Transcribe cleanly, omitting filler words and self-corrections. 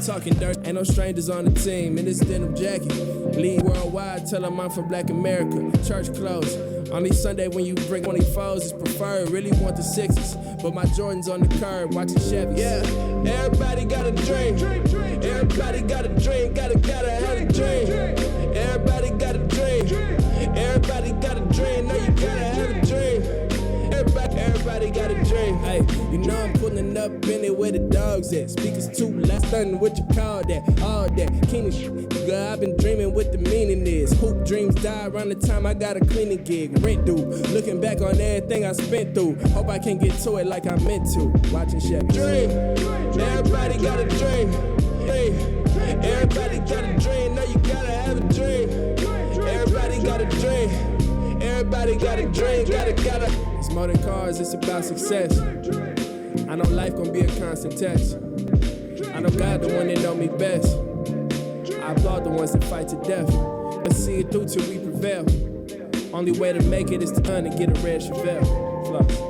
talking dirt. Ain't no strangers on the team in this denim jacket. Lead worldwide, tell them I'm from Black America. Church clothes. On these Sunday when you bring 24s, it's preferred. Really want the sixes, but my Jordan's on the curb, watching Chevys. Yeah, everybody got a dream. Everybody got a dream. Gotta have a dream. Everybody got a dream. Everybody got a dream. No, you gotta have a dream. Everybody got a dream. Hey, you know I'm pulling up in it where the dogs at. Speakers too loud, stunning what you call that. All that Keenan shit. Girl, I've been dreaming what the meaning is. Hoop dreams die around the time I got a cleaning gig. Rent due. Looking back on everything I spent through. Hope I can get to it like I meant to. Watching Chevy. Dream. Everybody got a dream. Hey. Everybody got a dream. No, you gotta have a dream. Everybody got a dream. Everybody got a dream. Gotta. It's more than cars, it's about success. I know life gon' be a constant test. I know God the one that know me best. I applaud the ones that fight to death. Let's see it through till we prevail. Only way to make it is to earn and get a red Chevelle. Flux.